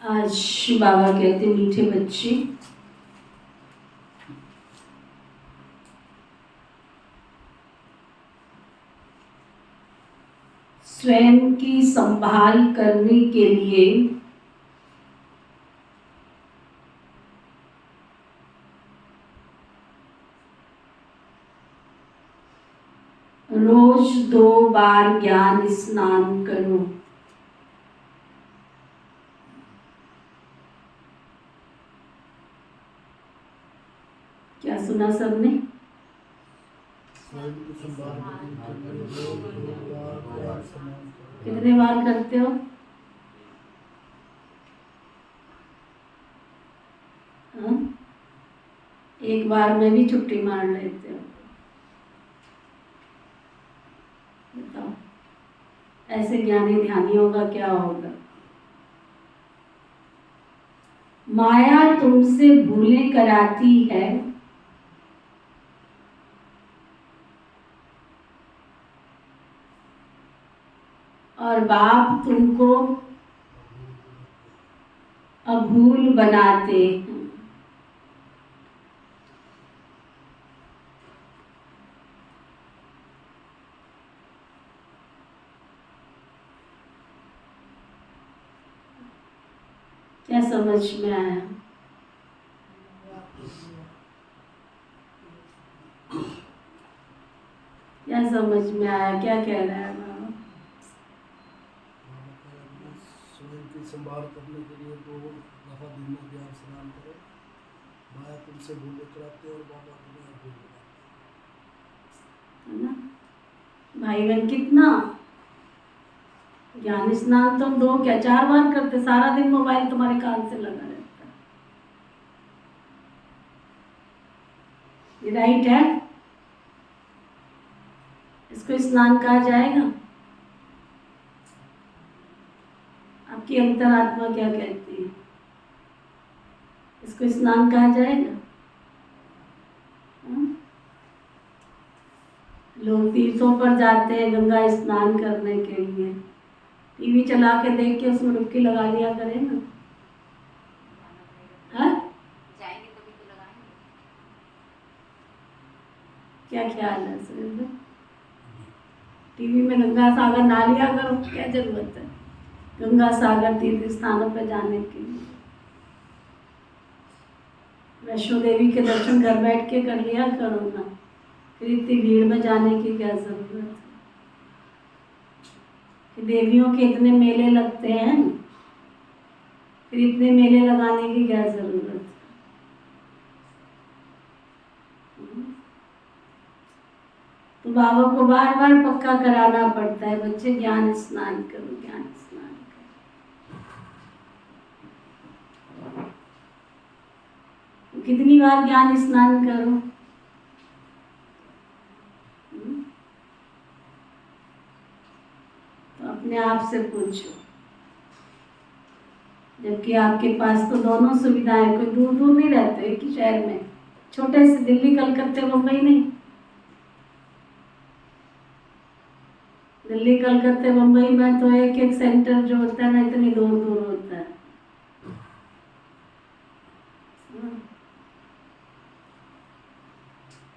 आज बाबा कहते मीठे बच्चे, स्वयं की संभाल करने के लिए रोज 2 बार ज्ञान स्नान करो। क्या सुना सबने? कितने बार करते हो? हाँ? एक बार में भी छुट्टी मार लेते हो। बताओ, ऐसे ज्ञानी ध्यानियों का क्या होगा? माया तुमसे भूलें कराती है, और बाप तुमको अभूल बनाते हैं। क्या समझ में आया? क्या समझ में आया? क्या कह रहा है बाबा? स्वयं की संभाल करने के लिए 2 दफा दिन में ज्ञान स्नान करो। माया तुमसे भूले कराते और बाबा तुम्हें भूल बनाते। है ना भाई बहन? कितना ज्ञान स्नान तुम 2 क्या 4 बार करते? सारा दिन मोबाइल तुम्हारे कान से लगा रहता है। ये राइट है? इसको स्नान कहा जाएगा? आपकी अंतरात्मा क्या कहती है? इसको स्नान कहा जाएगा? लोग तीर्थों पर जाते हैं गंगा स्नान करने के लिए, टीवी चला के देख के उसमें डुबकी लगा लिया करें ना। हाँ? जाएंगे तभी तो लगाएंगे। क्या ख्याल है सुरेंद्र? टीवी में गंगा सागर ना लिया करो, क्या जरूरत है गंगा सागर तीर्थ स्थानों पर जाने के लिए? वैष्णो देवी के दर्शन घर बैठ के कर लिया करो ना, फिर इतनी भीड़ में जाने की क्या जरूरत है? देवियों के इतने मेले लगते हैं, फिर इतने मेले लगाने की क्या जरूरत है? तो बाबा को बार बार पक्का कराना पड़ता है, बच्चे ज्ञान स्नान करो, ज्ञान स्नान करो। कितनी बार ज्ञान स्नान करो? तो अपने आप से पूछो, जबकि आपके पास तो दोनों सुविधाएं, कोई दूर दूर नहीं रहते, एक ही शहर में, छोटे से दिल्ली कलकत्ते मुंबई नहीं, दिल्ली कलकत्ते मुंबई में तो एक एक सेंटर जो होता है ना, इतनी दूर दूर होता है।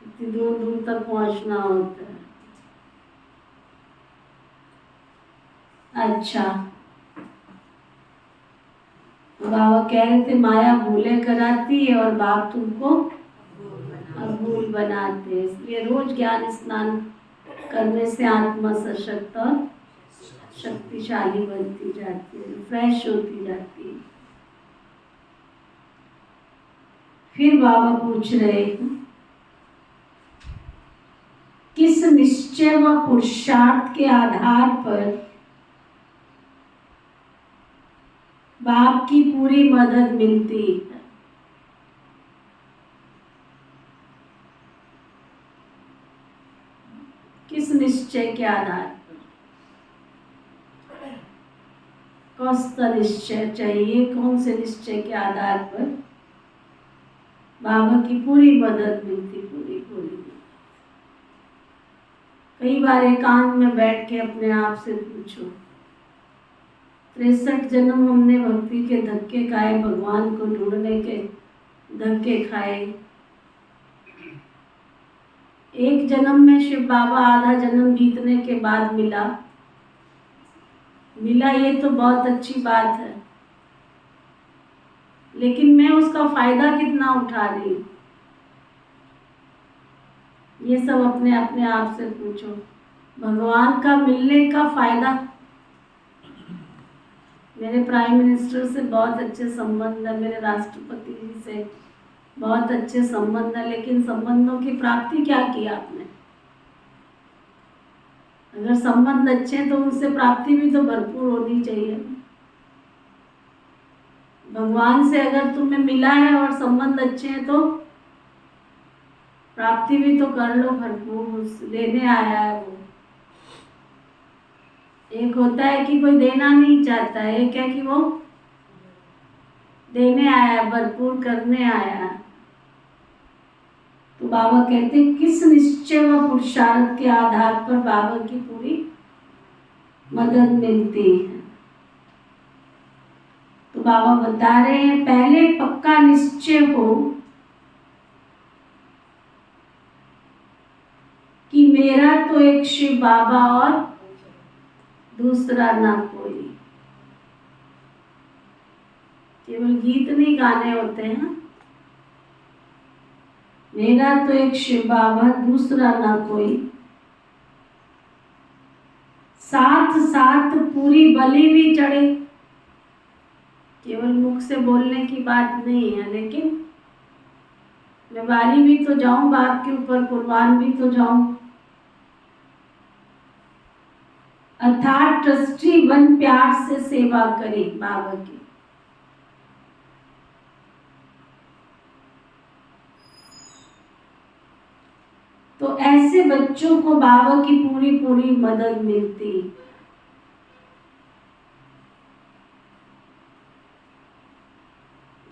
इतनी दूर दूर तक पहुंचना होता है। अच्छा, बाबा कह रहे थे माया भूले कराती है और बाप तुमको अभूल बनाते हैं, इसलिए रोज ज्ञान स्नान करने से आत्मा सशक्त और शक्तिशाली बनती जाती है, फ्रेश होती जाती है। फिर बाबा पूछ रहे हैं, किस निश्चय व पुरुषार्थ के आधार पर बाप की पूरी मदद मिलती है? किस निश्चय के आधार पर? कौन सा निश्चय चाहिए? कौन से निश्चय के आधार पर बाबा की पूरी मदद मिलती? पूरी पूरी। कई बार एकांत में बैठ के अपने आप से पूछो, 63 जन्म हमने भक्ति के धक्के खाए, भगवान को ढूंढने के धक्के खाए। एक जन्म में शिव बाबा आधा जन्म बीतने के बाद मिला, ये तो बहुत अच्छी बात है, लेकिन मैं उसका फायदा कितना उठा रही हूँ? ये सब अपने अपने आप से पूछो। भगवान का मिलने का फायदा, मेरे प्राइम मिनिस्टर से बहुत अच्छे संबंध है, मेरे राष्ट्रपति जी से बहुत अच्छे संबंध है, लेकिन संबंधों की प्राप्ति क्या की आपने? अगर संबंध अच्छे हैं तो उनसे प्राप्ति भी तो भरपूर होनी चाहिए। भगवान से अगर तुम्हें मिला है और संबंध अच्छे हैं तो प्राप्ति भी तो कर लो भरपूर, देने आया है वो। एक होता है कि कोई देना नहीं चाहता है, एक है कि वो देने आया, भरपूर करने आया। तो बाबा कहते हैं, किस निश्चय व पुरुषार्थ के आधार पर बाबा की पूरी मदद मिलती है? तो बाबा बता रहे हैं, पहले पक्का निश्चय हो कि मेरा तो एक शिव बाबा और दूसरा ना कोई। केवल गीत नहीं गाने होते हैं, मेरा तो एक शिव बाबा, दूसरा ना कोई। साथ साथ पूरी बलि भी चढ़े, केवल मुख से बोलने की बात नहीं है, लेकिन मैं बारी भी तो जाऊं, बाप के ऊपर कुर्बान भी तो जाऊं। अर्थात ट्रस्टी बन प्यार से सेवा करे बाबा की। तो ऐसे बच्चों को बाबा की पूरी पूरी मदद मिलती।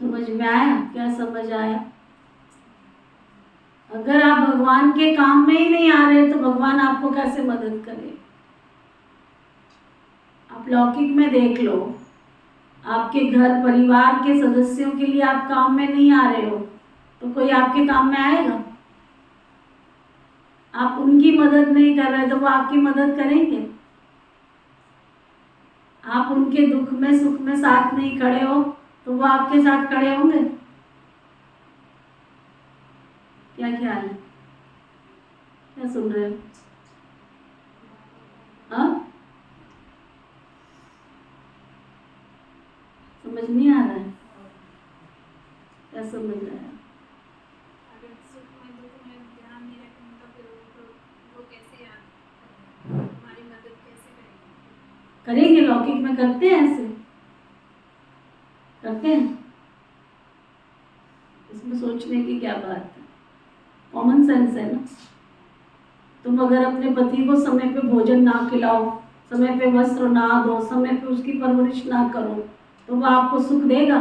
समझ में आया? क्या समझ आया? अगर आप भगवान के काम में ही नहीं आ रहे तो भगवान आपको कैसे मदद करे? आप लौकिक में देख लो, आपके घर परिवार के सदस्यों के लिए आप काम में नहीं आ रहे हो तो कोई आपके काम में आएगा? आप उनकी मदद नहीं कर रहे तो वो आपकी मदद करेंगे? आप उनके दुख में सुख में साथ नहीं खड़े हो तो वो आपके साथ खड़े होंगे? क्या ख्याल है? क्या सुन रहे हो? हाँ, समझ नहीं आ रहा है? क्या समझ रहा है? अगर सुख में दुख में ध्यान नहीं रखेंगे तो फिर वो कैसे हमारी मदद कैसे करेंगे? करेंगे, लौकिक में करते हैं, ऐसे करते हैं। इसमें सोचने की क्या बात है? कॉमन सेंस है ना। तुम अगर अपने पति को समय पे भोजन ना खिलाओ, समय पे वस्त्र ना दो, समय पे उसकी परवरिश ना करो तो वो आपको सुख देगा?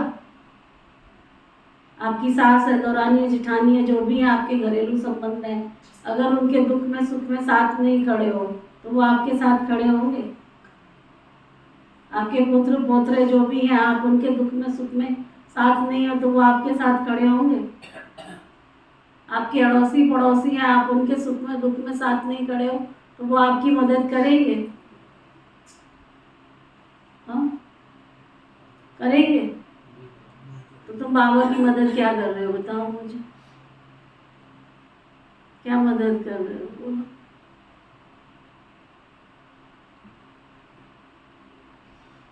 आपकी सास है, दौरानी है, जिठानी है, जो भी है, आपके घरेलू संबंध है, अगर उनके दुख में सुख में साथ नहीं खड़े हो तो वो आपके साथ खड़े होंगे? आपके पुत्र पोत्रे जो भी हैं, आप उनके दुख में सुख में साथ नहीं हो तो वो आपके साथ खड़े होंगे? आपके अड़ोसी पड़ोसी हैं, आप उनके सुख में दुख में साथ नहीं खड़े हो तो वो आपकी मदद करेंगे? हाँ, करेंगे? तो तुम बाबा की मदद क्या कर रहे हो बताओ मुझे, क्या मदद कर रहे हो बोलो।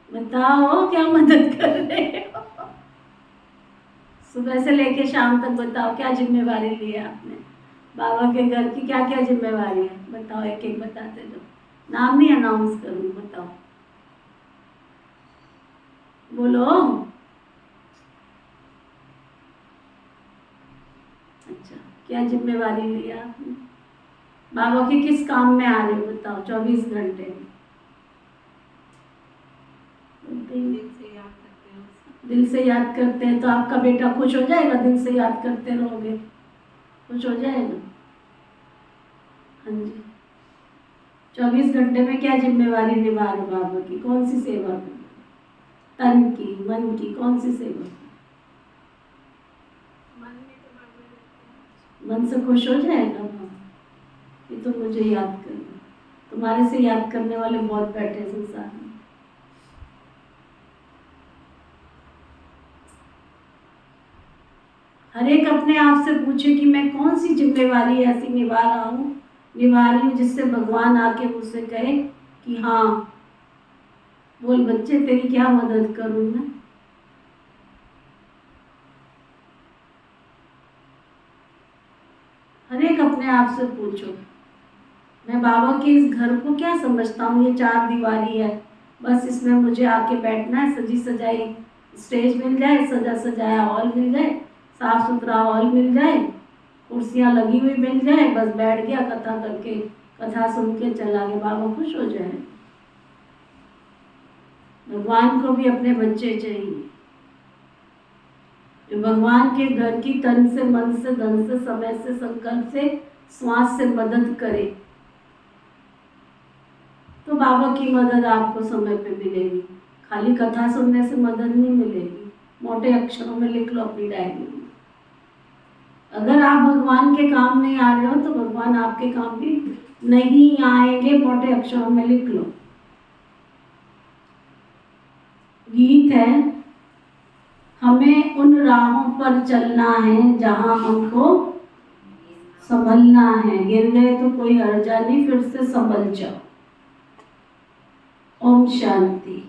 बताओ क्या मदद कर रहे हो। सुबह से लेके शाम तक बताओ क्या जिम्मेवारी ली है आपने, बाबा के घर की क्या क्या जिम्मेवारी है बताओ, एक एक बताते जाओ, नाम नहीं अनाउंस करूँ, बताओ बोलो। अच्छा, क्या जिम्मेवारी ली है आपने, बाबा के किस काम में आ रहे हो बताओ 24 घंटे में। दिल से याद करते हैं तो आपका बेटा खुश हो जाएगा, दिल से याद करते रहोगे खुश हो जाएगा। हाँ जी, 24 घंटे में क्या जिम्मेवारी निभा रहे बाबा की, कौन सी सेवा कर रहे, तन की मन की कौन सी सेवा। मन से खुश हो जाएगा बाबा कि तुम मुझे याद कर रहे, तुम्हारे से याद करने वाले बहुत बैठे संसार में। हर एक अपने आप से पूछे कि मैं कौन सी जिम्मेवारी ऐसी निभा रही हूँ जिससे भगवान आके मुझसे कहे कि हाँ बोल बच्चे तेरी क्या मदद करूं मैं। हर एक अपने आप से पूछो, मैं बाबा के इस घर को क्या समझता हूँ, ये 4 दीवारी है, बस इसमें मुझे आके बैठना है, सजी सजाई स्टेज मिल जाए, सजा सजाया हॉल मिल जाए, साफ सुथरा हॉल मिल जाए, कुर्सियाँ लगी हुई मिल जाए, बस बैठ गया कथा करके, कथा सुन के चला गया, बाबा खुश हो जाए। भगवान को भी अपने बच्चे चाहिए जो भगवान के घर की तन से मन से धन से समय से संकल्प से श्वास से मदद करे, तो बाबा की मदद आपको समय पे मिलेगी। खाली कथा सुनने से मदद नहीं मिलेगी, मोटे अक्षरों में लिख लो अपनी डायरी में। अगर आप भगवान के काम नहीं आ रहे हो तो भगवान आपके काम भी नहीं आएंगे, मोटे अक्षरों में लिख लो। गीत है, हमें उन राहों पर चलना है जहां हमको संभलना है, गिर गए तो कोई हर्जा नहीं, फिर से संभल जाओ। ओम शांति।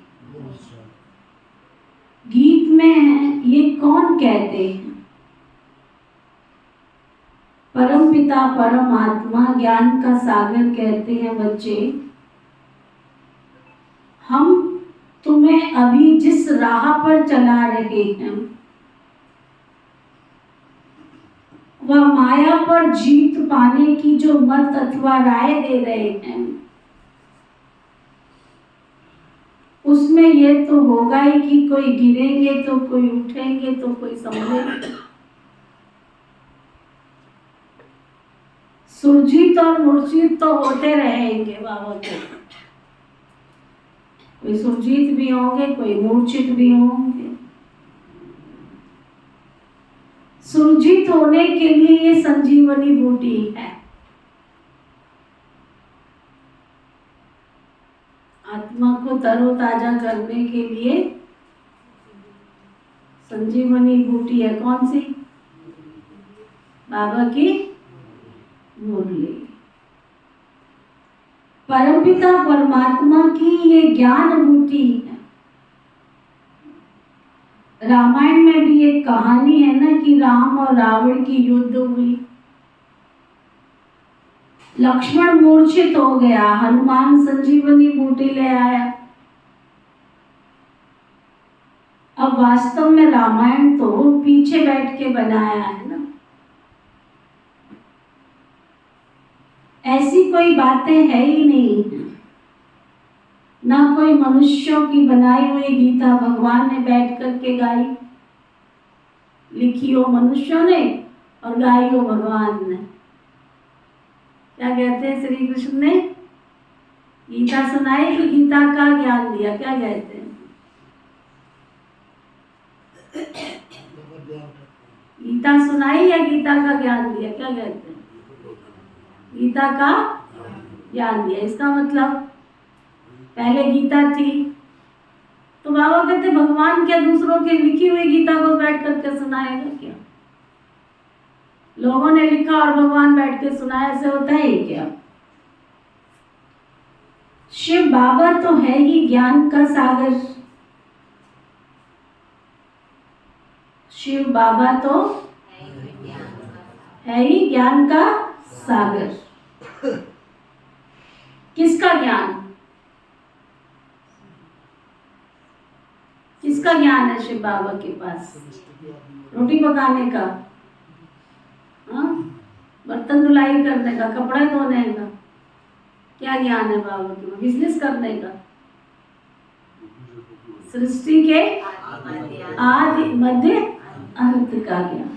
गीत में है, ये कौन कहते हैं, परम पिता परमात्मा ज्ञान का सागर कहते हैं बच्चे, हम तुम्हें अभी जिस राह पर चला रहे हैं वह माया पर जीत पाने की जो मत अथवा राय दे रहे हैं, उसमें ये तो होगा ही कि कोई गिरेंगे तो कोई उठेंगे तो कोई संभलेंगे। सुरजीत और मूर्छित तो होते रहेंगे बाबा के, कोई सुरजीत भी होंगे कोई मूर्छित भी होंगे। सुरजीत होने के लिए ये संजीवनी बूटी है, आत्मा को तरोताजा करने के लिए संजीवनी बूटी है। कौन सी? बाबा की मुरली। परमपिता परमात्मा की ये ज्ञान बूटी है। रामायण में भी एक कहानी है ना कि राम और रावण की युद्ध हुई, लक्ष्मण मूर्छित हो गया, हनुमान संजीवनी बूटी ले आया। अब वास्तव में रामायण तो पीछे बैठ के बनाया है ना, ऐसी कोई बातें है ही नहीं, ना कोई मनुष्यों की बनाई हुई गीता भगवान ने बैठ करके गाई, लिखी हो मनुष्यों ने और गाई हो भगवान ने। क्या कहते हैं श्री कृष्ण ने गीता सुनाई कि गीता का ज्ञान दिया, क्या कहते हैं? गीता सुनाई या गीता का ज्ञान दिया, क्या कहते हैं? गीता का ज्ञान दिया। इसका मतलब पहले गीता थी, तो बाबा कहते भगवान क्या दूसरों की लिखी हुई गीता को बैठ करके सुनाएगा क्या? लोगों ने लिखा और भगवान बैठ के सुनाया, ऐसे होता है क्या? शिव बाबा तो है ही ज्ञान का सागर। शिव बाबा तो है ही ज्ञान का सागर। किसका ज्ञान? किसका ज्ञान है शिव बाबा के पास? रोटी पकाने का, हाँ? बर्तन धुलाई करने का, कपड़े धोने का? क्या ज्ञान है बाबा के? बिजनेस करने का? सृष्टि के आदि मध्य अंत का ज्ञान,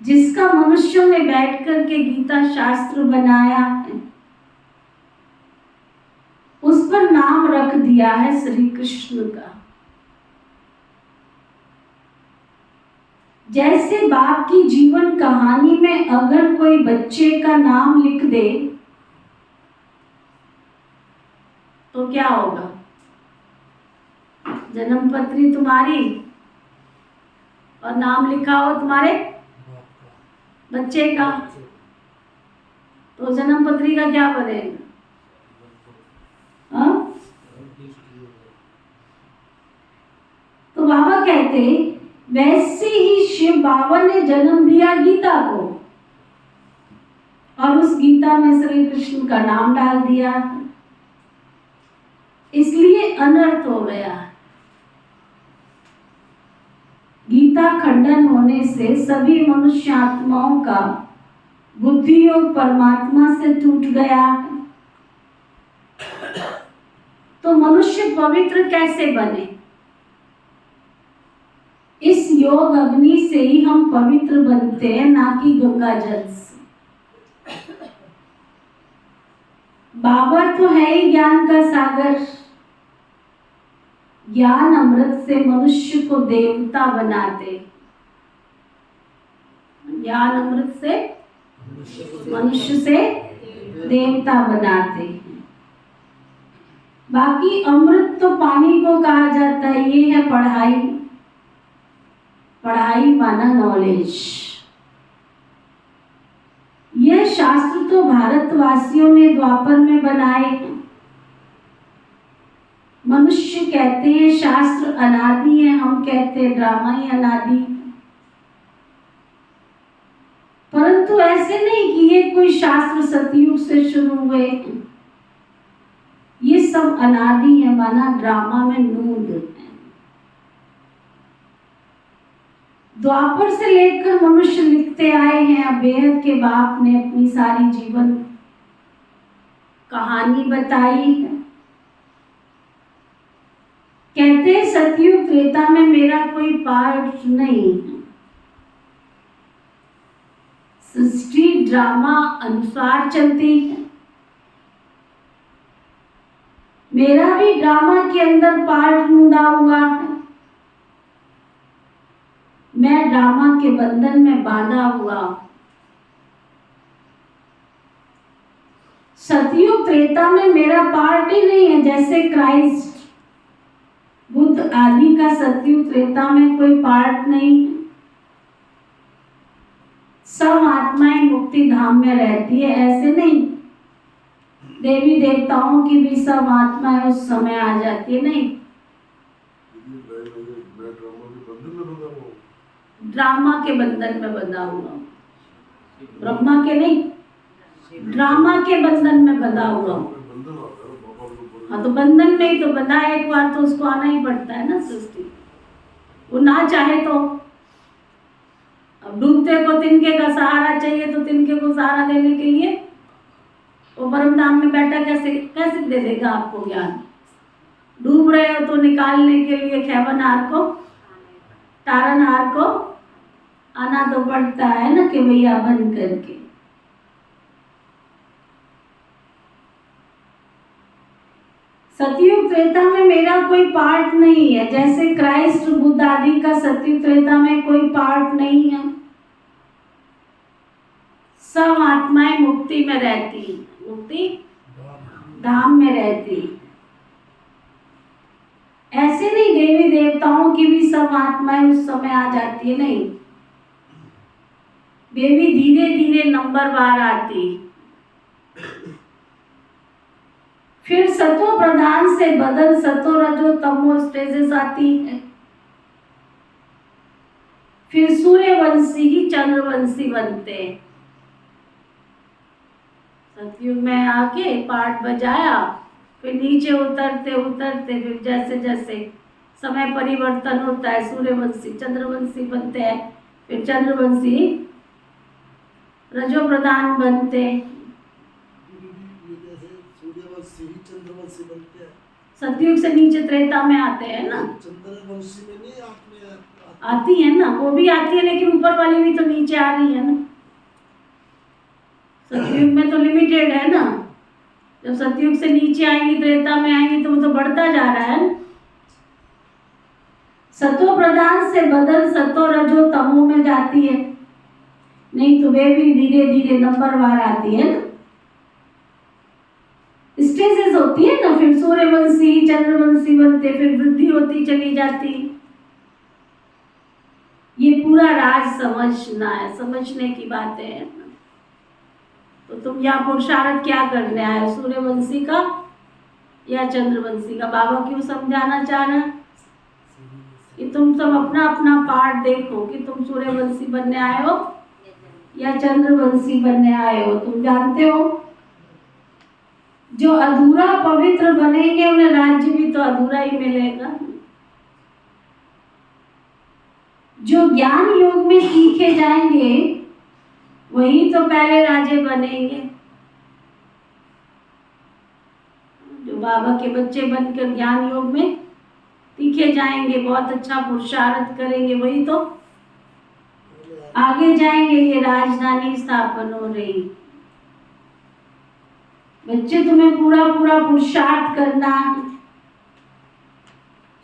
जिसका मनुष्यों ने बैठ करके गीता शास्त्र बनाया है, उस पर नाम रख दिया है श्री कृष्ण का। जैसे बाप की जीवन कहानी में अगर कोई बच्चे का नाम लिख दे तो क्या होगा? जन्म पत्री तुम्हारी और नाम लिखा हो तुम्हारे बच्चे का, तो जन्म पत्री का क्या बनेगा? तो बाबा कहते वैसे ही शिव बाबा ने जन्म दिया गीता को और उस गीता में श्री कृष्ण का नाम डाल दिया, इसलिए अनर्थ हो गया। गीता खंडन होने से सभी मनुष्य आत्माओं का बुद्धि योग परमात्मा से टूट गया। तो मनुष्य पवित्र कैसे बने? इस योग अग्नि से ही हम पवित्र बनते हैं, ना कि गंगा जल से। बाबा तो है ही ज्ञान का सागर। ज्ञान अमृत से मनुष्य को देवता बनाते। ज्ञान अमृत से मनुष्य से देवता बनाते। बाकी अमृत तो पानी को कहा जाता है। ये है पढ़ाई। पढ़ाई माना नॉलेज। यह शास्त्र तो भारतवासियों ने द्वापर में बनाए। मनुष्य कहते हैं शास्त्र अनादि है, हम कहते हैं ड्रामा ही अनादि। परंतु ऐसे नहीं कि ये कोई शास्त्र सतयुग से शुरू हुए। ये सब अनादि है, माना ड्रामा में नूंद है। द्वापर से लेकर मनुष्य लिखते आए हैं। अब बेहद के बाप ने अपनी सारी जीवन कहानी बताई है। कहते हैं सतयुग त्रेता में मेरा कोई पार्ट नहीं है। सृष्टि ड्रामा अनुसार चलती है। मेरा भी ड्रामा के अंदर पार्ट मुदा हुआ है। मैं ड्रामा के बंधन में बांधा हुआ। सतयुग त्रेता में मेरा पार्ट ही नहीं है। जैसे क्राइस्ट बुद्ध आदि का सतयुग त्रेता में कोई पार्ट नहीं है। सब आत्माएं मुक्ति धाम में रहती है, ऐसे नहीं। देवी देवताओं की भी सब आत्माएं उस समय आ जाती है, नहीं। ड्रामा के बंधन में बंधा हुआ, ब्रह्मा के नहीं, ड्रामा के बंधन में बंधा हुआ। हाँ, तो बंधन में ही तो बंधा है। एक बार तो उसको आना ही पड़ता है ना सृष्टि। वो ना चाहे तो। अब डूबते को तिनके का सहारा चाहिए, तो तिनके को सहारा देने के लिए वो परम धाम में बैठा कैसे दे देगा आपको ज्ञान? डूब रहे हो तो निकालने के लिए खैबनहार को, तारनहार को आना तो पड़ता है ना कि भैया बन करके। सतयुग त्रेता में मेरा कोई पार्ट नहीं है। जैसे क्राइस्ट बुद्ध आदि का सतयुग त्रेता में कोई पार्ट नहीं है। सब आत्माएं मुक्ति में रहती, मुक्ति धाम में रहती। ऐसे नहीं देवी देवताओं की भी सब आत्माएं उस समय आ जाती है, नहीं, देवी धीरे धीरे नंबरवार आती। फिर सतो प्रधान से बदल सतो रजो तमो स्टेजेस आती है। फिर सूर्यवंशी ही चंद्रवंशी बनते हैं। सतयुग में आके पाठ बजाया, फिर नीचे उतरते उतरते फिर जैसे जैसे समय परिवर्तन होता है सूर्यवंशी चंद्रवंशी बनते हैं, फिर चंद्रवंशी रजो प्रधान बनते हैं। जैसे सूर्यवंशी ही चंद्रवंशी बनते हैं। सतयुग से नीचे त्रेता में आते हैं ना, चंद्रवंशी में नहीं आत्मा आती है ना, वो भी आती है, लेकिन ऊपर वाली भी तो नीचे आ रही है ना। सतयुग में तो लिमिटेड है ना, जब सतयुग से नीचे आएंगी त्रेता में आएंगी तो वो तो बढ़ता जा रहा है। सतो प्रधान से बदल सतो रजो तमो में जाती है, नहीं तो वे भी धीरे धीरे नंबरवार आती है ना, स्टेजेस होती है ना। फिर सूर्यवंशी चंद्रवंशी बनते, फिर वृद्धि होती चली जाती। ये पूरा राज समझना है, समझने की बातें है। तो तुम यहाँ पुरुषार्थ क्या करने आए, सूर्यवंशी का या चंद्रवंशी का? बाबा क्यों समझाना चाह रहे हैं कि तुम सब अपना अपना पार्ट देखो कि तुम सूर्यवंशी बनने आए हो या चंद्रवंशी बनने आए हो। तुम जानते हो जो अधूरा पवित्र बनेंगे उन्हें राज्य भी तो अधूरा ही मिलेगा। जो ज्ञान योग में सीखे जाएंगे वही तो पहले राजे बनेंगे। जो बाबा के बच्चे बनकर ज्ञान योग में सीखे जाएंगे, बहुत अच्छा पुरुषार्थ करेंगे, वही तो आगे जाएंगे। ये राजधानी स्थापन हो रही। बच्चे तुम्हें पूरा पूरा पुरुषार्थ करना,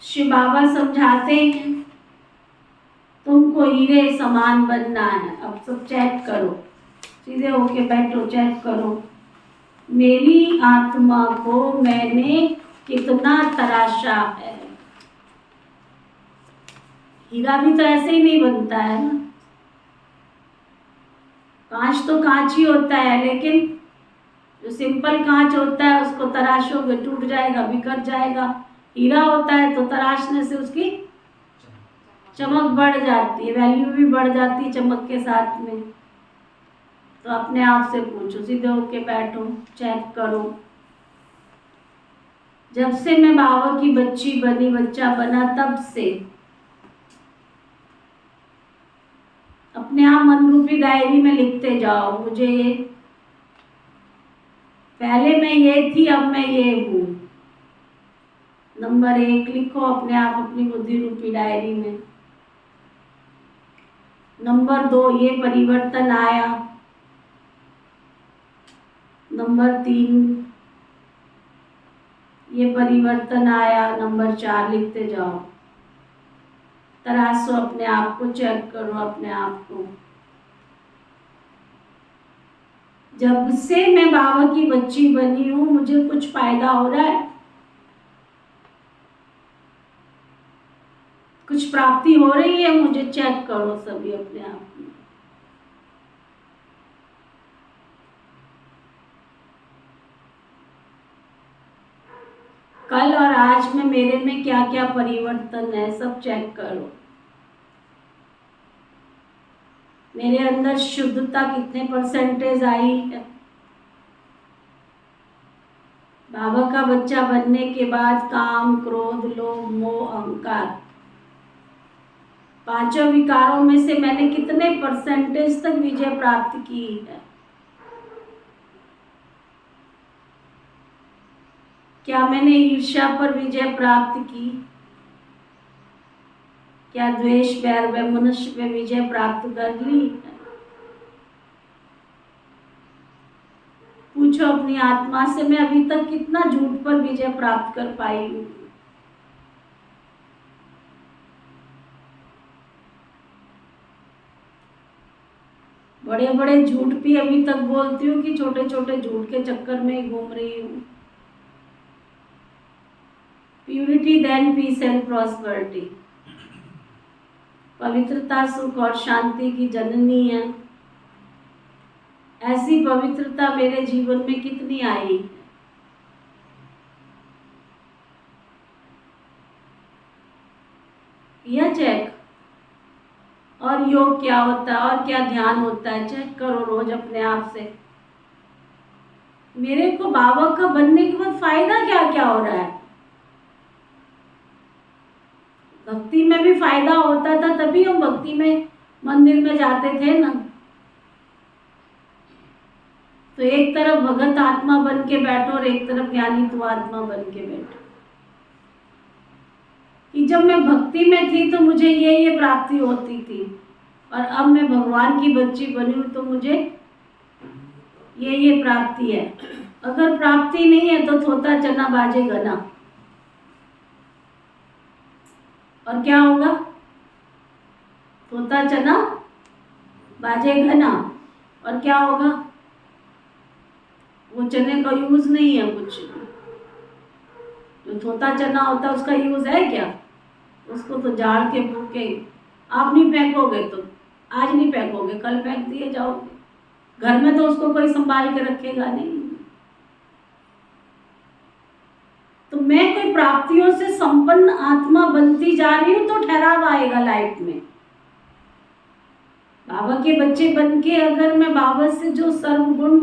शिव बाबा समझाते हैं तुमको हीरे समान बनना है। अब सब चेक करो, सीधे होके बैठो, चेक करो मेरी आत्मा को मैंने कितना तराशा है। हीरा भी तो ऐसे ही नहीं बनता है ना, कांच तो कांच ही होता है, लेकिन जो सिंपल कांच होता है उसको तराशोगे टूट जाएगा, बिखर जाएगा। हीरा होता है तो तराशने से उसकी चमक बढ़ जाती है, वैल्यू भी बढ़ जाती है चमक के साथ में। तो अपने आप से पूछो, सीधे होके बैठो, चेक करो। जब से मैं बाबा की बच्ची बनी, बच्चा बना, तब से अपने आप मन रूपी डायरी में लिखते जाओ, मुझे ये पहले मैं ये थी, अब मैं ये हूँ। नंबर 1 लिखो अपने आप अपनी बुद्धि रूपी डायरी में। नंबर 2 ये परिवर्तन आया। नंबर 3 ये परिवर्तन आया। नंबर 4 लिखते जाओ, तराशो अपने आप को, चेक करो अपने आप को। जब से मैं बाबा की बच्ची बनी हूँ मुझे कुछ फायदा हो रहा है, कुछ प्राप्ति हो रही है मुझे, चेक करो सभी अपने आप में। कल और आज में मेरे में क्या क्या परिवर्तन है सब चेक करो। मेरे अंदर शुद्धता कितने % आई है। बाबा का बच्चा बनने के बाद काम, क्रोध, लोभ, मोह, अहंकार, 5 विकारों में से मैंने कितने % तक विजय प्राप्त की है। क्या मैंने ईर्ष्या पर विजय प्राप्त की? क्या द्वेष, बैर व मनुष्य पे विजय प्राप्त कर ली? पूछो अपनी आत्मा से, मैं अभी तक कितना झूठ पर विजय प्राप्त कर पाई हूँ। बड़े बड़े झूठ भी अभी तक बोलती हूँ कि छोटे छोटे झूठ के चक्कर में घूम रही हूँ। Purity then peace and prosperity. पवित्रता सुख और शांति की जननी है। ऐसी पवित्रता मेरे जीवन में कितनी आई। यह चेक। और योग क्या होता है और क्या ध्यान होता है, चेक करो रोज अपने आप से। मेरे को बाबा का बनने के बाद फायदा क्या क्या हो रहा है। भक्ति में भी फायदा होता था, तभी हम भक्ति में मंदिर में जाते थे ना। तो एक तरफ भगत आत्मा बन के बैठो और एक तरफ ज्ञानी तू आत्मा बन के बैठो। कि जब मैं भक्ति में थी तो मुझे ये प्राप्ति होती थी, और अब मैं भगवान की बच्ची बनी हूं तो मुझे ये प्राप्ति है। अगर प्राप्ति नहीं है तो थोता चना बाजे गना। और क्या होगा? थोता चना बाजे घना। और क्या होगा? वो चने का यूज नहीं है कुछ। जो थोता चना होता है उसका यूज है क्या? उसको तो झाड़ के फूक के आप नहीं फेंकोगे, तो आज नहीं फेंकोगे कल फेंक दिए जाओगे। घर में तो उसको कोई संभाल के रखेगा नहीं। तो मैं कोई प्राप्तियों से संपन्न आत्मा बनती जा रही हूं तो ठहराव आएगा लाइफ में। बाबा के बच्चे बन के अगर मैं बाबा से जो सर्वगुण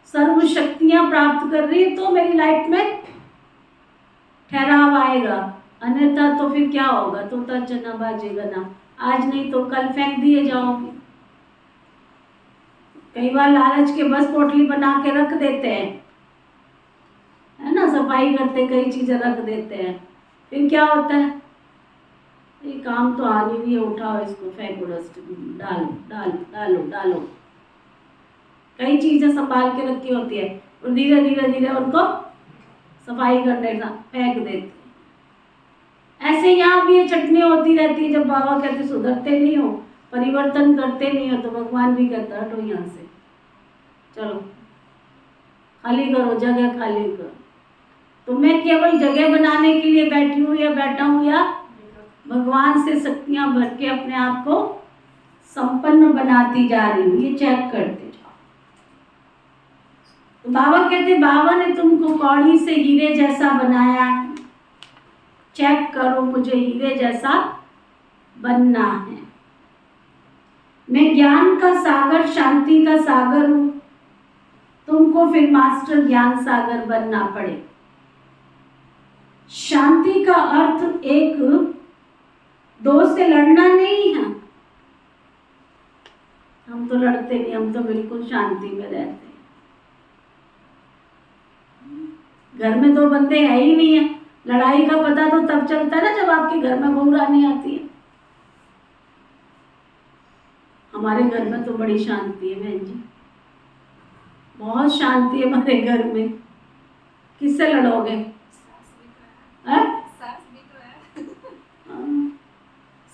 सर्व शक्तियां प्राप्त कर रही हूं तो मेरी लाइफ में ठहराव आएगा। अन्यथा तो फिर क्या होगा? तोता चना बाजेगा ना। आज नहीं तो कल फेंक दिए जाओगे। कई बार लालच के बस पोटली बना के रख देते हैं, है ना, सफाई करते कई चीजें रख देते हैं। फिर क्या होता है? ये काम तो आ नहीं रही है, उठाओ इसको, फेंको, डस्टबिन डालो डालो डालो डालो। कई चीजें संभाल के रखी होती है और धीरे धीरे धीरे उनको सफाई कर देना, फेंक देते। ऐसे यहाँ भी ये चटनी होती रहती है। जब बाबा कहते सुधरते नहीं हो, परिवर्तन करते नहीं हो, तो भगवान भी कहता हटो यहाँ से, चलो खाली करो, जगह खाली करो। तो मैं केवल जगह बनाने के लिए बैठी हूँ या बैठा हूँ, या भगवान से शक्तियां भर के अपने आप को संपन्न बनाती जा रही हूँ, ये चेक करते जाओ। तो बाबा कहते बाबा ने तुमको कौड़ी से हीरे जैसा बनाया है, चेक करो मुझे हीरे जैसा बनना है। मैं ज्ञान का सागर, शांति का सागर हूं, तुमको फिर मास्टर ज्ञान सागर बनना पड़े। शांति का अर्थ एक दो से लड़ना नहीं है। हम तो लड़ते नहीं, हम तो बिल्कुल शांति में रहते हैं। घर में दो बंदे है ही नहीं है, लड़ाई का पता तो तब चलता है ना जब आपके घर में बहू रानी आती है। हमारे घर में तो बड़ी शांति है बहन जी, बहुत शांति है हमारे घर में। किससे लड़ोगे?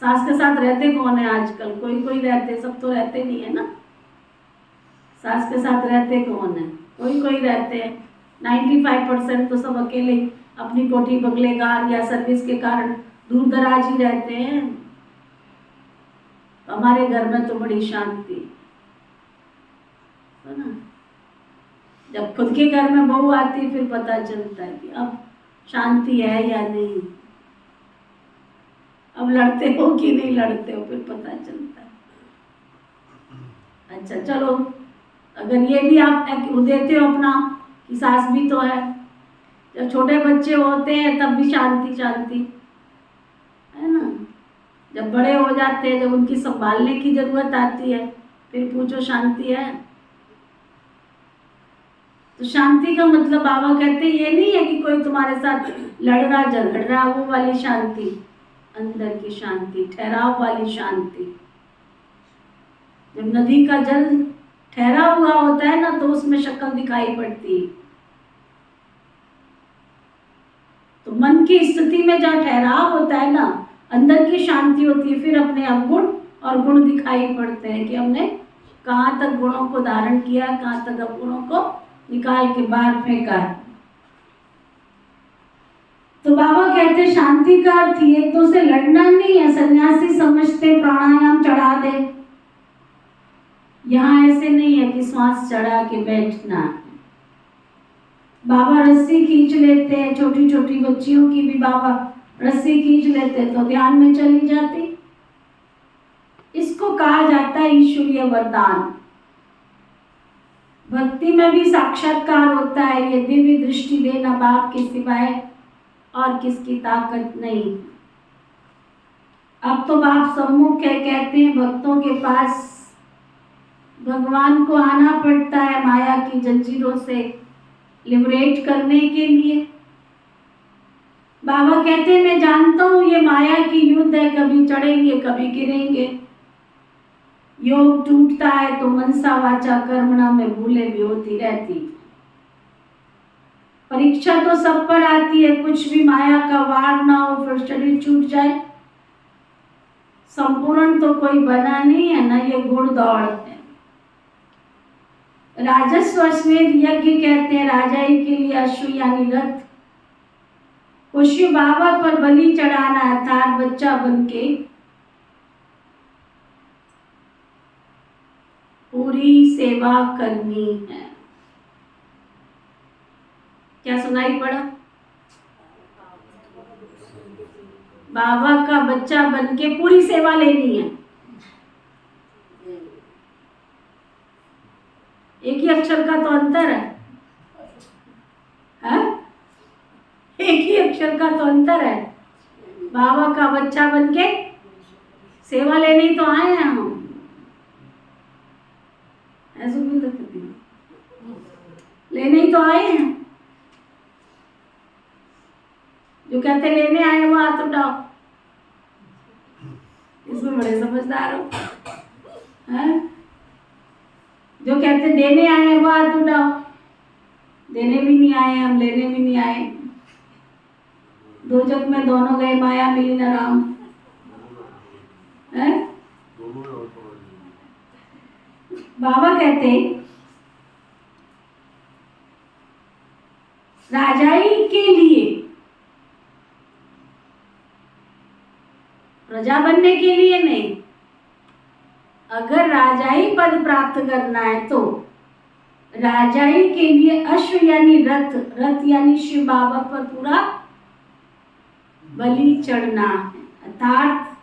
सास के साथ रहते कौन है आजकल? कोई कोई रहते, सब तो रहते नहीं है ना। सास के साथ रहते कौन है? कोई कोई रहते हैं। 95% तो सब अकेले अपनी कोठी बंगले कार या सर्विस के कारण दूर दराज ही रहते हैं। तो हमारे घर में तो बड़ी शांति है ना। जब खुद के घर में बहू आती है फिर पता चलता है कि अब शांति है या नहीं, अब लड़ते हो कि नहीं लड़ते हो, फिर पता चलता है। अच्छा चलो, अगर ये भी आप देते हो अपना कि सास भी तो है। जब छोटे बच्चे होते हैं तब भी शांति शांति है ना। जब बड़े हो जाते हैं, जब उनकी संभालने की जरूरत आती है, फिर पूछो शांति है? तो शांति का मतलब बाबा कहते हैं ये नहीं है कि कोई तुम्हारे साथ लड़ रहा झगड़ रहा, वो वाली शांति, अंदर की शांति, ठहराव वाली शांति। जब नदी का जल ठहरा हुआ होता है ना तो उसमें शक्ल दिखाई पड़ती है। तो मन की स्थिति में जहाँ ठहराव होता है ना, अंदर की शांति होती है, फिर अपने अवगुण और गुण दिखाई पड़ते हैं कि हमने कहाँ तक गुणों को धारण किया, कहाँ तक अवगुणों को निकाल के बाहर फेंका है। तो बाबा कहते शांति का अर्थ ये एक दूसरे लड़ना नहीं है। सन्यासी समझते प्राणायाम चढ़ा दे, यहाँ ऐसे नहीं है कि श्वास चढ़ा के बैठना है। बाबा रस्सी खींच लेते हैं, छोटी छोटी बच्चियों की भी बाबा रस्सी खींच लेते तो ध्यान में चली जाती। इसको कहा जाता है ईश्वरीय वरदान। भक्ति में भी साक्षात्कार होता है। ये दिव्य दृष्टि देना बाप के सिवाय और किसकी ताकत नहीं। अब तो बाप सम्मुख है, कहते हैं भक्तों के पास भगवान को आना पड़ता है माया की जंजीरों से लिबरेट करने के लिए। बाबा कहते हैं मैं जानता हूं ये माया की युद्ध है, कभी चढ़ेंगे कभी गिरेंगे। योग टूटता है तो मनसा वाचा कर्मणा में भूले भी होती रहती। परीक्षा तो सब पर आती है, कुछ भी माया का वार ना हो फिर शरीर छूट जाए। संपूर्ण तो कोई बना नहीं है ना, ये घुड़दौड़ है। राजस्व अश्वमेध यज्ञ कहते हैं राजाई के लिए अश्व यानी रथ को शिव बाबा पर बलि चढ़ाना अर्थात बच्चा बनके पूरी सेवा करनी है। क्या सुनाई पड़ा? बाबा का बच्चा बनके पूरी सेवा लेनी है। एक ही अक्षर का तो अंतर है, एक ही अक्षर का तो अंतर है। बाबा का बच्चा बनके सेवा लेने ही तो आए हैं हम। ऐसे भी लेने ही तो आए हैं। जो कहते लेने आए वो हाथ उठाओ। इसमें बड़े समझदार हो, हैं? जो कहते देने आए हैं वो हाथ उठाओ। देने भी नहीं आए हम, लेने भी नहीं आए। दो जग में दोनों गए, माया मिली न राम। हैं? बाबा कहते राजाई के लिए, प्रजा बनने के लिए नहीं। अगर राजाई पद प्राप्त करना है तो राजाई के लिए अश्व यानी रथ, रथ यानी शिव बाबा पर पूरा बलि चढ़ना है अर्थात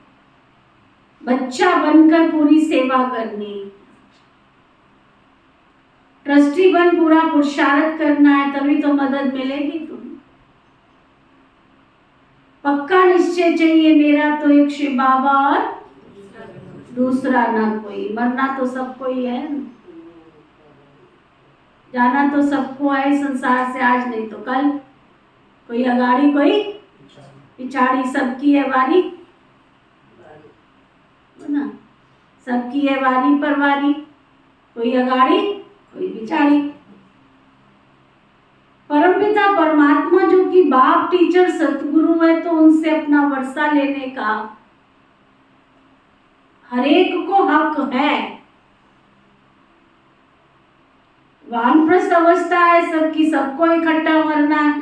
बच्चा बनकर पूरी सेवा करनी। ट्रस्टी बन पूरा पुरुषार्थ करना है, तभी तो मदद मिलेगी तुम्हें। पक्का निश्चय चाहिए मेरा तो एक शिव बाबा और दूसरा ना कोई। मरना तो सबको ही है, जाना तो सबको है संसार से, आज नहीं तो कल। कोई अगाड़ी कोई पिछाड़ी, सबकी है वारी ना, सबकी है वारी पर वारी। कोई अगाड़ी कोई पिछाड़ी। परमपिता परमात्मा जो कि बाप टीचर सतगुरु है, तो उनसे अपना वर्षा लेने का हर एक को हक है। वानप्रस्थ अवस्था है सबकी, सबको इकट्ठा मरना है।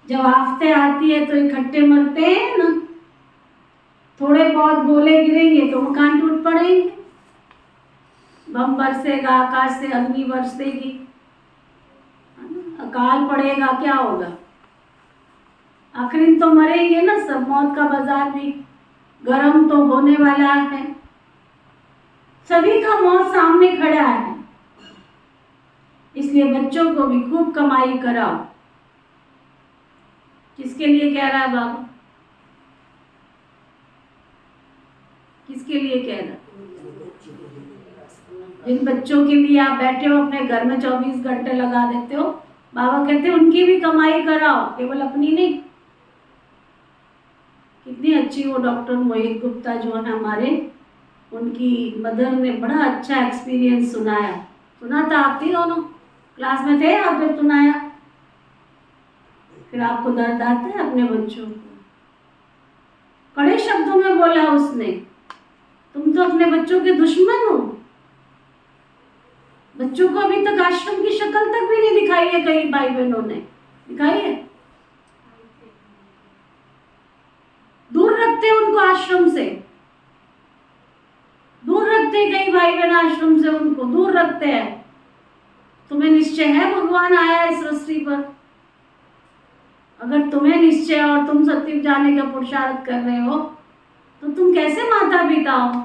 जब आफतें आती है तो इकट्ठे मरते हैं ना। थोड़े बहुत गोले गिरेंगे तो मकान टूट पड़ेंगे, बम बरसेगा, आकाश से अग्नि बरसेगी, अकाल पड़ेगा, क्या होगा? आखिर तो मरेंगे ना सब। मौत का बाजार भी गरम तो होने वाला है। सभी का मौत सामने खड़ा है। इसलिए बच्चों को भी खूब कमाई कराओ। किसके लिए कह रहा है बाबा? किसके लिए कह रहा है? जिन बच्चों के लिए आप बैठे हो अपने घर में 24 घंटे लगा देते हो, बाबा कहते हैं उनकी भी कमाई कराओ, केवल अपनी नहीं। कितनी अच्छी वो डॉक्टर मोहित गुप्ता जो है हमारे, उनकी मदर ने बड़ा अच्छा एक्सपीरियंस सुनाया। सुना था आप ही दोनों क्लास में थे, आप फिर सुनाया। फिर आपको दर्द आता है अपने बच्चों को। कड़े शब्दों में बोला उसने, तुम तो अपने बच्चों के दुश्मन हो। बच्चों को अभी तक आश्रम की शक्ल तक भी नहीं दिखाई है कई भाई बहनों ने। दिखाई है? भाई बहन आश्रम से उनको दूर रखते हैं। तुम्हें निश्चय है भगवान आया इस सृष्टि पर? अगर तुम्हें निश्चय और तुम सत्युग जाने का पुरुषार्थ कर रहे हो तो तुम कैसे माता पिता हो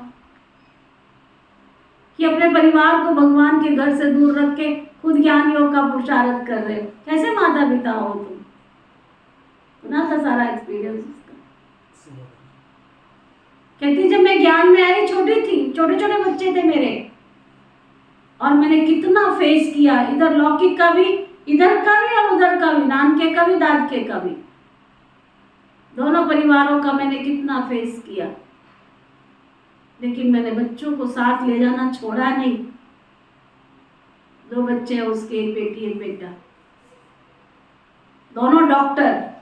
कि अपने परिवार को भगवान के घर से दूर रख के खुद ज्ञान योग का पुरुषार्थ कर रहे हो? कैसे माता पिता हो तुम? सुना था सारा एक्सपीरियंस उसका। कहती जब मैं ज्ञान में आई, छोटी थी, छोटे छोटे बच्चे थे मेरे, और मैंने कितना फेस किया, इधर लौकिक का भी, इधर का भी और उधर का भी, नानके का भी दादके का भी, दोनों परिवारों का मैंने कितना फेस किया। लेकिन मैंने बच्चों को साथ ले जाना छोड़ा नहीं। 2 बच्चे हैं उसके, एक बेटी एक बेटा, दोनों डॉक्टर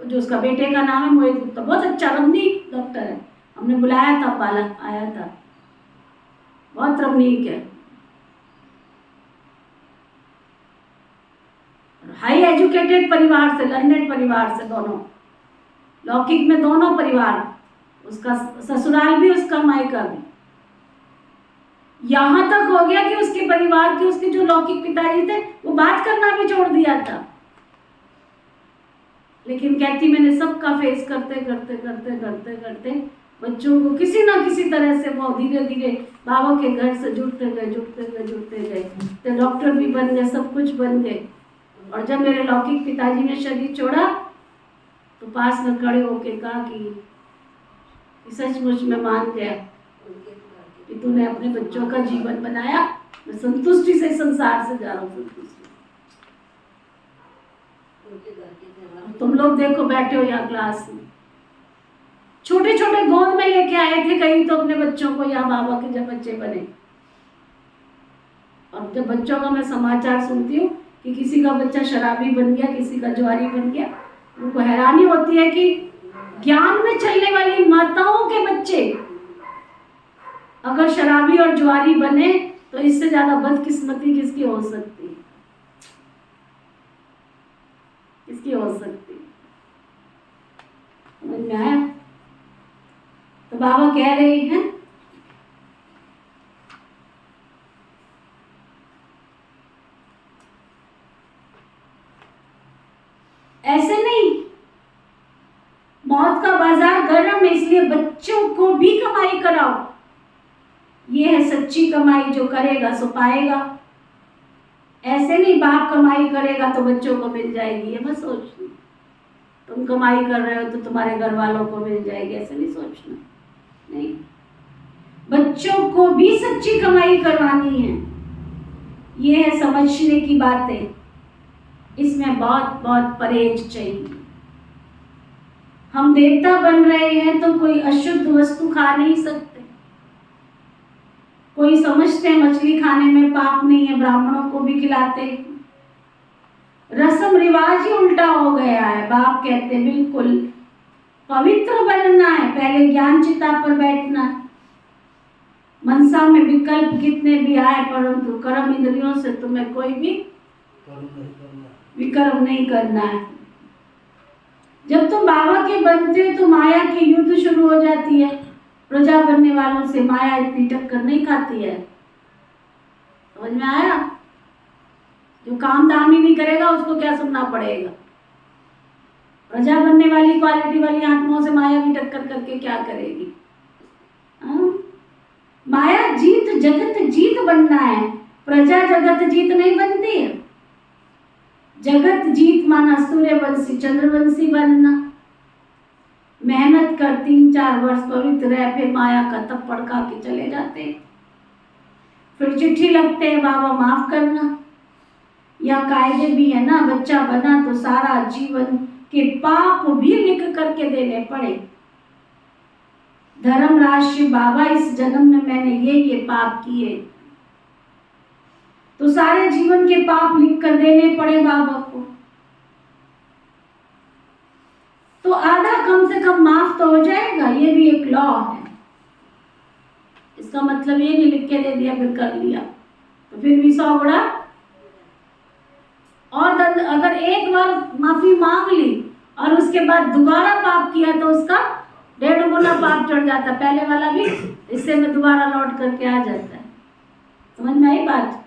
जो उसका बेटे का नाम है मोहित गुप्ता, बहुत अच्छा रमणीक डॉक्टर है। हमने बुलाया था, बालक आया था, बहुत रमणीक है, हाई एजुकेटेड परिवार से, लर्नेड परिवार से, दोनों लौकिक में दोनों परिवार, उसका ससुराल भी उसका मायका भी। यहां तक हो गया कि उसके परिवार के, उसके जो लौकिक पिताजी थे वो बात करना भी छोड़ दिया था। लेकिन कहती मैंने सबका फेस करते करते करते करते करते बच्चों को किसी ना किसी तरह से वो धीरे धीरे बाबा के घर से जुड़ते गए, जुड़ते गए, जुड़ते गए, तो डॉक्टर भी बन गए, सब कुछ बन गए। और जब मेरे लौकिक पिताजी ने शरीर छोड़ा तो पास में खड़े होके कहा कि सचमुच में मान गया कि तूने अपने बच्चों का जीवन बनाया, मैं संतुष्टि से संसार से जा रहा हूँ, संतुष्टि। तुम लोग देखो बैठे हो यहाँ क्लास में, छोटे छोटे गोद में लेके आए थे कहीं तो अपने बच्चों को, यहाँ बाबा के जब बच्चे बने। और जब बच्चों का मैं समाचार सुनती हूँ कि किसी का बच्चा शराबी बन गया, किसी का जुआरी बन गया, उनको हैरानी होती है कि ज्ञान में चलने वाली माताओं के बच्चे अगर शराबी और जुआरी बने तो इससे ज्यादा बदकिस्मती किसकी हो सकती है? किसकी हो सकती है? समझ में आया? तो बाबा कह रहे हैं ऐसे नहीं, मौत का बाजार गर्म है, इसलिए बच्चों को भी कमाई कराओ। ये है सच्ची कमाई, जो करेगा सो पाएगा। ऐसे नहीं बाप कमाई करेगा तो बच्चों को मिल जाएगी, ये मत सोचना। तुम कमाई कर रहे हो तो तुम्हारे घर वालों को मिल जाएगी, ऐसे नहीं सोचना। नहीं, बच्चों को भी सच्ची कमाई करवानी है। ये है समझने की बातें, इसमें बहुत बहुत परहेज चाहिए। हम देवता बन रहे हैं तो कोई अशुद्ध वस्तु खा नहीं सकते। कोई समझते हैं मछली खाने में पाप नहीं है, ब्राह्मणों को भी खिलाते। रस्म रिवाज ही उल्टा हो गया है। बाप कहते बिल्कुल पवित्र बनना है, पहले ज्ञान चिता पर बैठना है। मनसा में विकल्प कितने भी आए, परंतु कर्म इंद्रियों से तुम्हें कोई भी विकर्म नहीं करना है। जब तुम बाबा के बनते हो तो माया की युद्ध शुरू हो जाती है। प्रजा बनने वालों से माया इतनी टक्कर नहीं खाती है। समझ में आया? जो काम धाम ही नहीं करेगा उसको क्या सुनना पड़ेगा? प्रजा बनने वाली क्वालिटी वाली आत्माओं से माया भी टक्कर करके क्या करेगी? माया जीत जगत जीत बनना है, प्रजा जगत जीत नहीं बनती है। जगत जीत माना सूर्यवंशी चंद्रवंशी बनना। मेहनत कर 3-4 वर्ष पवित्र रह, फिर माया का थप्पड़ खा के चले जाते, फिर चिट्ठी लगते हैं बाबा माफ करना। या कायदे भी है ना, बच्चा बना तो सारा जीवन के पाप भी लिख करके देने पड़े। धर्म राशि बाबा इस जन्म में मैंने ये पाप किए, तो सारे जीवन के पाप लिख कर देने पड़े बाबा को। तो आधा कम से कम माफ तो हो जाएगा, ये भी एक लॉ है। इसका मतलब ये नहीं लिख के दे दिया फिर कर लिया, तो फिर भी 100 गुणा। और अगर एक बार माफी मांग ली और उसके बाद दोबारा पाप किया तो उसका 1.5 गुना पाप चढ़ जाता, पहले वाला भी इससे में दोबारा लौट करके आ जाता है। समझ में आई बात?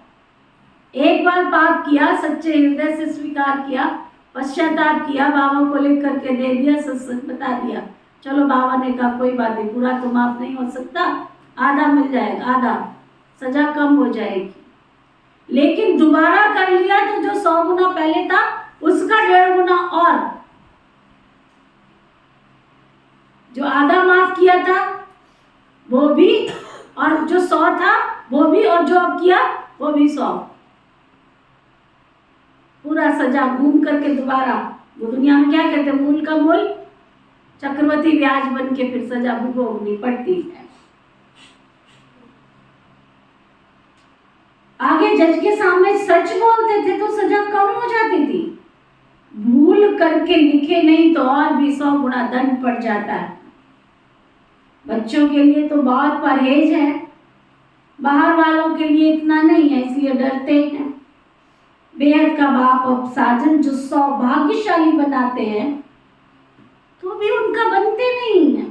एक बार पाप किया, सच्चे हृदय से स्वीकार किया, पश्चाताप किया, बाबा को लिख करके दे दिया, सच बता दिया, चलो बाबा ने कहा कोई बात नहीं, पूरा तो माफ नहीं हो सकता, आधा मिल जाएगा, आधा सजा कम हो जाएगी। लेकिन दोबारा कर लिया तो जो 100 गुना पहले था उसका 1.5 गुना और, जो आधा माफ किया था वो भी, और जो 100 था वो भी, और जो अब किया वो भी 100, पूरा सजा घूम करके दोबारा। वो दुनिया में क्या कहते हैं, मूल का मूल चक्रवर्ती ब्याज बन के फिर सजा भुगतनी पड़ती है। आगे जज के सामने सच बोलते थे तो सजा कम हो जाती थी, भूल करके लिखे नहीं तो और भी 100 गुना दंड पड़ जाता है। बच्चों के लिए तो बहुत परहेज है, बाहर वालों के लिए इतना नहीं है, इसलिए डरते हैं। बेहद का बाप अब साजन जो सौभाग्यशाली बनाते हैं तो भी उनका बनते नहीं है,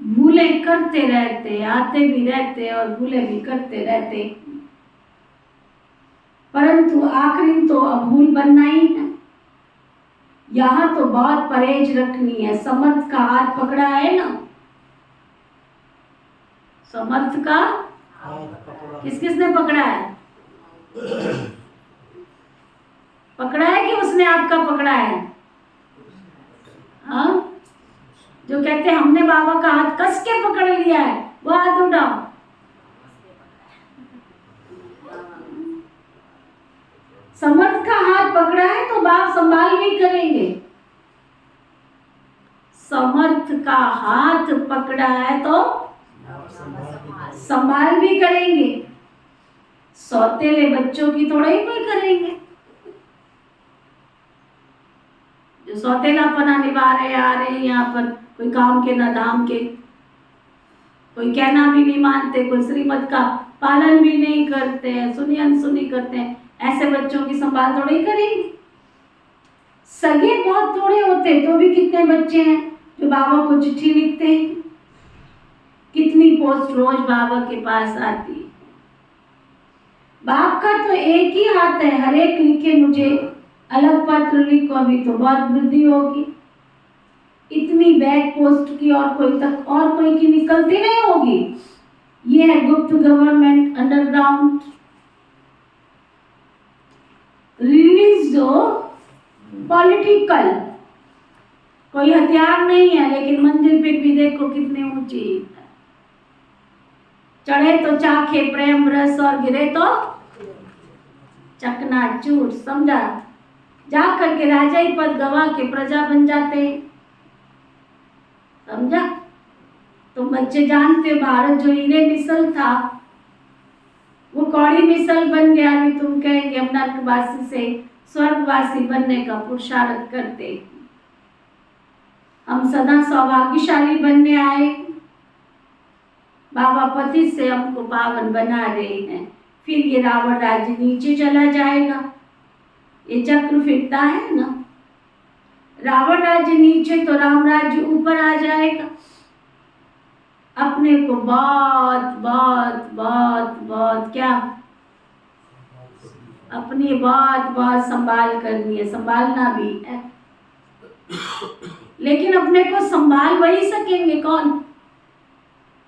भूले करते रहते, आते भी रहते और भूले भी करते रहते, परंतु आखिरी तो अब भूल बनना ही है। यहाँ तो बहुत परहेज रखनी है। समर्थ का हाथ पकड़ा है ना, समर्थ का किस किसने पकड़ा है? पकड़ा है कि उसने आपका पकड़ा है? हाँ, जो कहते हैं हमने बाबा का हाथ कस के पकड़ लिया है, वो हाथ उठाओ। समर्थ का हाथ पकड़ा है तो बाप संभाल भी करेंगे। समर्थ का हाथ पकड़ा है तो संभाल भी करेंगे। सौतेले बच्चों की थोड़ा ही कोई करेंगे, जो सौतेलापना निभा रहे आ रहे हैं यहाँ पर, कोई काम के ना दाम के, कोई कहना भी नहीं मानते, कोई श्रीमत का पालन भी नहीं करते हैं, सुनी अनसुनी करते हैं, ऐसे बच्चों की संभाल थोड़ी ही करेंगे। सगे बहुत थोड़े होते तो भी कितने बच्चे हैं जो बाबा को चिट्ठी लिखते हैं, कितनी पोस्ट रोज बाबा के पास आती है। बाप का तो एक ही हाथ है, हर एक लिखे मुझे अलग पत्र लिखो, अभी तो बहुत वृद्धि होगी। इतनी बैक पोस्ट की और कोई तक और कोई की निकलती नहीं होगी। ये है गुप्त गवर्नमेंट अंडरग्राउंड रिलीज जो पॉलिटिकल, कोई हथियार नहीं है, लेकिन मंजिल पे भी देखो कितनी ऊंची है। चढ़े तो चाखे प्रेम रस और गिरे तो चकनाचूर, समझा? जा करके राजाई पद गवा के प्रजा बन जाते हैं, समझा? तुम बच्चे जानते हो भारत जो हीरे मिसल था वो कौड़ी मिसल बन गया। अभी तुम कहेंगे हम नरकवासी से स्वर्गवासी बनने का पुरुषार्थ करते, हम सदा सौभाग्यशाली बनने आए, बाबा पति से हमको पावन बना रहे हैं। फिर ये रावण राज्य नीचे चला जाएगा, ये चक्र फिरता है ना, रावण राज्य नीचे तो राम राज्य ऊपर आ जाएगा। अपने को बहुत बहुत बहुत बहुत क्या, अपनी बहुत बहुत संभाल करनी है, संभालना भी है। लेकिन अपने को संभाल वही सकेंगे कौन?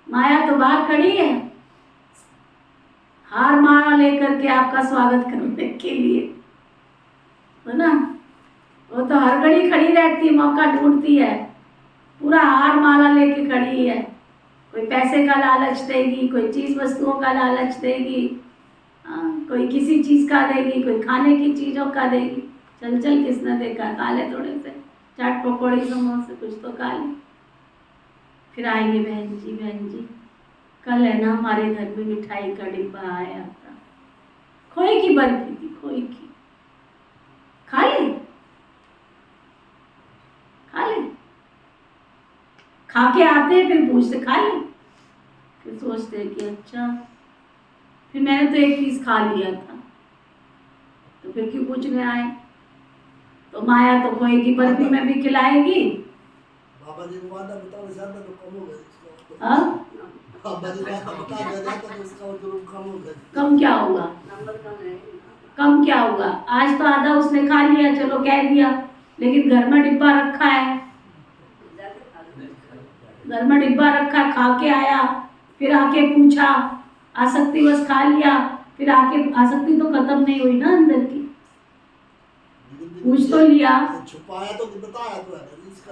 माया तो बाहर खड़ी है, हार माला लेकर के आपका स्वागत करने के लिए, है ना? वो तो हर घड़ी खड़ी रहती है, मौका ढूंढती है, पूरा हार माला लेके खड़ी है। कोई पैसे का लालच देगी, कोई चीज वस्तुओं का लालच देगी, कोई किसी चीज का देगी, कोई खाने की चीजों का देगी। चल चल किसने देखा, खा ले थोड़े से चाट पकौड़ी समोसे, कुछ तो खा ले। फिर आएंगे बहन जी कल है ना हमारे घर में मिठाई का डिब्बा आया था, खोए की बर्फी थी, खोए की, खा ले खा ले। खा के आते हैं फिर पूछते खा ले, फिर सोचते हैं कि अच्छा फिर मैंने तो एक पीस खा लिया था, तो फिर क्यों पूछने आए? तो माया तो खोए की बर्फी में भी खिलाएगी बाबा जी को वादा बता ज्यादा तो कम हो गए। हाँ? बाबा जी वादा बता दिया तो उसका जुर्म कम हो गया। कम क्या होगा? कम क्या होगा? आज तो आधा उसने खा लिया, चलो कह दिया, लेकिन घर में डिब्बा रखा है, घर में डिब्बा रखा, खा के आया, फिर आके पूछा, आसक्ति बस खा लिया, फिर आके आसक्ति तो खत्म नहीं हुई ना अंदर की, पूछ तो लिया। छुपाया तो बताया तो है इसका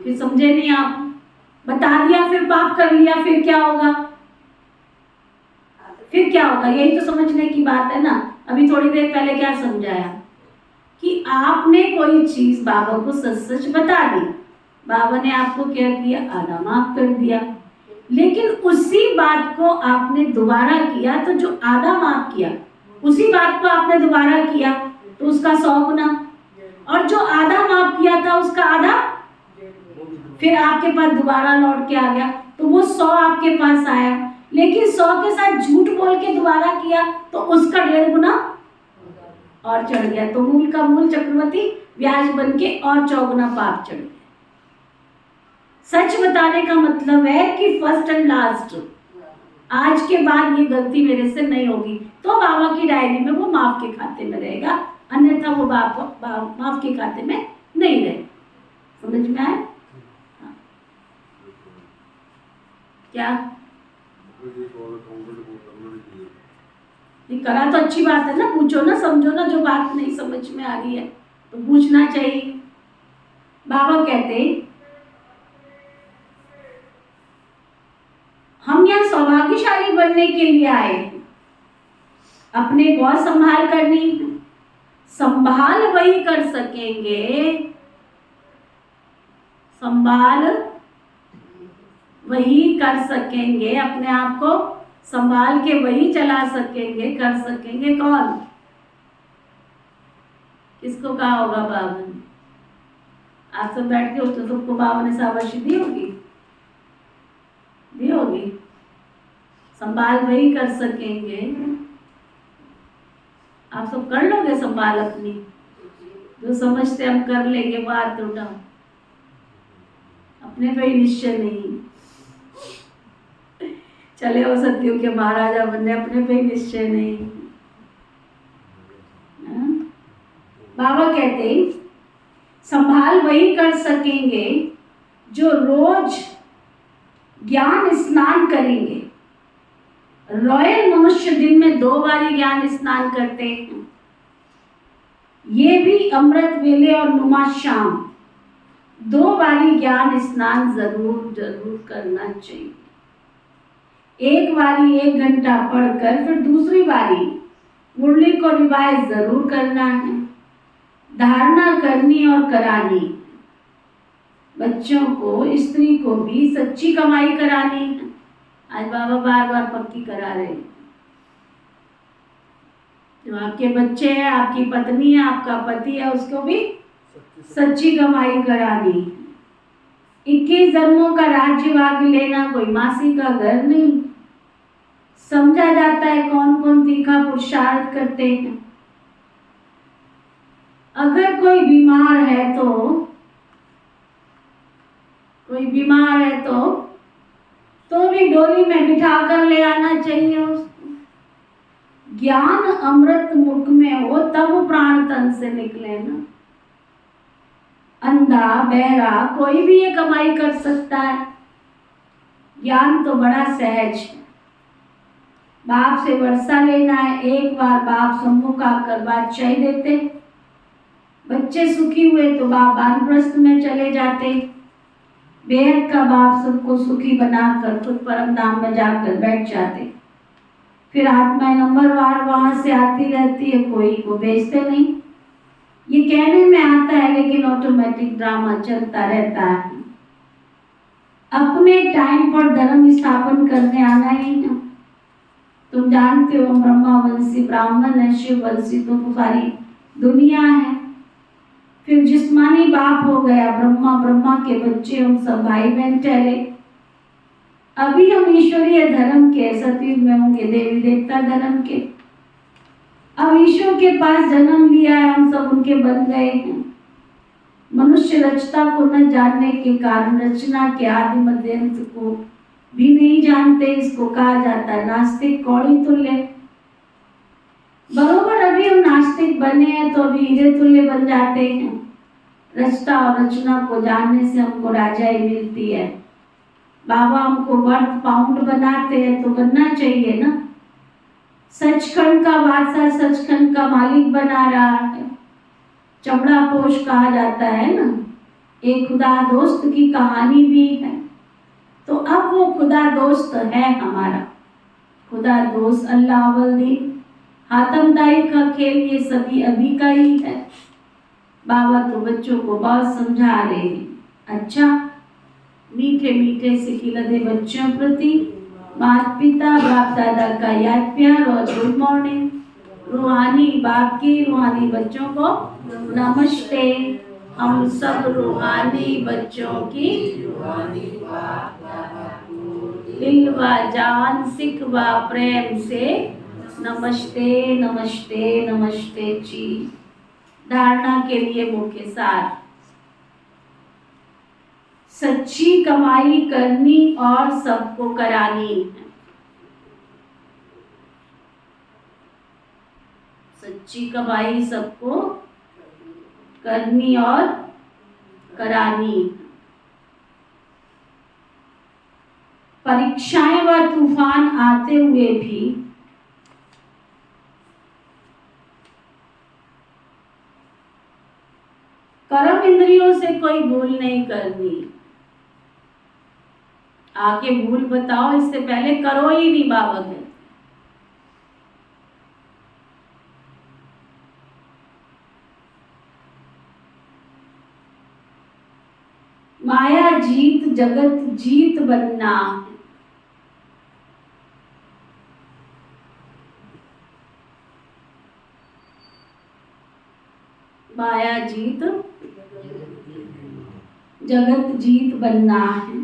फिर समझे नहीं आप, बता दिया फिर पाप कर लिया, फिर क्या होगा? फिर क्या होगा? यही तो समझने की बात है ना। अभी थोड़ी देर पहले क्या समझाया कि आपने कोई चीज बाबा को सच सच बता दी, बाबा ने आपको क्या किया? आधा माफ कर दिया, लेकिन उसी बात को आपने दोबारा किया तो जो आधा माफ किया उसी बात को आपने दोबारा किया तो उसका 100 गुना, और जो आधा माफ किया था उसका आधा फिर आपके पास दोबारा लौट के आ गया, तो वो 100 आपके पास आया, लेकिन 100 के साथ झूठ बोल के दोबारा किया तो उसका 1.5 गुना और चढ़ गया। तो मूल का मूल चक्रवर्ती ब्याज बन के और 4 पाप चढ़ गया। सच बताने का मतलब है कि फर्स्ट एंड लास्ट, आज के बाद ये गलती मेरे से नहीं होगी, तो बाबा की डायरी में वो माफ के खाते में रहेगा, अन्यथा वो माफ के खाते में नहीं रहे। समझ में आया? हाँ। क्या करा तो अच्छी बात है ना, पूछो ना, समझो ना, जो बात नहीं समझ में आ रही है तो पूछना चाहिए। बाबा कहते हम यहाँ सौभाग्यशाली बनने के लिए आए, अपने बहुत संभाल करनी, संभाल वही कर सकेंगे, संभाल वही कर सकेंगे, अपने आप को संभाल के वही चला सकेंगे, कर सकेंगे। कौन? किसको कहा होगा बाबा ने? आप सब बैठ के तो सबको बाबा ने शाबाशी दी होगी, दी होगी। संभाल वही कर सकेंगे। आप सब कर लोगे संभाल अपनी, जो समझते हम कर लेंगे, वो हाथ उठाओ। अपने पे ही निश्चय नहीं, चले हो सत्यों के महाराजा बनने, अपने पे ही निश्चय नहीं। बाबा कहते संभाल वही कर सकेंगे जो रोज ज्ञान स्नान करेंगे। रॉयल मनुष्य दिन में 2 बारी ज्ञान स्नान करते हैं, ये भी अमृत वेले और नुमा शाम 2 बारी ज्ञान स्नान जरूर जरूर करना चाहिए। एक बारी 1 घंटा पढ़कर फिर दूसरी बारी मुरली को रिवाइज जरूर करना है, धारणा करनी और करानी। बच्चों को, स्त्री को भी सच्ची कमाई करानी है। आज बाबा बार बार पक्की करा रहे हैं। जो आपके बच्चे हैं, आपकी पत्नी है, आपका पति है, उसको भी सच्ची कमाई करानी है। 21 जन्मों का राज्य भाग्य लेना कोई मासी का घर नहीं। समझा जाता है कौन कौन तीखा पुरुषार्थ करते हैं। अगर कोई बीमार है तो, कोई बीमार है तो भी डोली में बिठा कर ले आना चाहिए उसको। ज्ञान अमृत मुख में हो तब प्राण तन से निकले ना। अंधा बहरा कोई भी ये कमाई कर सकता है। ज्ञान तो बड़ा सहज है। बाप से वर्षा लेना है, एक बार बाप सम्मुख आकर बात चाह देते, बच्चे सुखी हुए तो बाप वानप्रस्थ में चले जाते। बेहद का बाप सबको सुखी बनाकर खुद परम धाम में जाकर बैठ जाते। फिर आत्माएं नंबरवार वहां से आती रहती है, कोई को भेजते नहीं। ये कहने में आता है लेकिन ऑटोमेटिक ड्रामा चलता रहता है। अपने टाइम पर धर्म स्थापन करने आना ही ना। तुम जानते हो ब्रह्मा वंशी ब्राह्मण है, शिव वंशी तो सारी दुनिया है। फिर जिस्मानी बाप हो गया ब्रह्मा, ब्रह्मा के बच्चे हम सब भाई बहन ठहरे। अभी हम ईश्वरीय धर्म के, सतयुग में होंगे देवी देवता धर्म के। अब ईश्वर के पास जन्म लिया है, हम सब उनके बन गए हैं। मनुष्य रचता को न जानने के कारण रचना के आदि मध्य अंत को भी नहीं जानते। इसको कहा जाता है नास्तिक कौड़ी तुल्य। बरोबर अभी हम नास्तिक बने हैं तो अभी हीरे तुल्य बन जाते हैं। रचता और रचना को जानने से हमको राजाई मिलती है। बाबा हमको वर्थ पाउंड बनाते हैं तो बनना चाहिए ना। सचखंड का बादशाह सचखंड का मालिक बना रहा है। चमड़ा पोश कहा जाता है ना। एक खुदा दोस्त की कहानी भी है। तो अब वो खुदा दोस्त है हमारा। खुदा दोस्त अल्लाह अव्वल हातमदाई का खेल ये सभी अभी का ही है। बाबा तो बच्चों को बहुत समझा रहे हैं। अच्छा, मीठे मीठे से खिलते बच्चों प्रति माता पिता बाप दादा का याद प्यार और गुड मॉर्निंग। रूहानी बाप की रूहानी बच्चों को नमस्ते। हम सब रूहानी बच्चों की दिल व जान सिख व प्रेम से नमस्ते नमस्ते नमस्ते जी। धारणा के लिए मुख्य सार। सच्ची कमाई करनी और सबको करानी है। सच्ची कमाई सबको करनी और करानी। परीक्षाएं व तूफान आते हुए भी कर्म इंद्रियों से कोई भूल नहीं करनी। आके भूल बताओ, इससे पहले करो ही नहीं बाबा कहते। माया जीत जगत जीत बनना। माया जीत जगत जीत बनना है।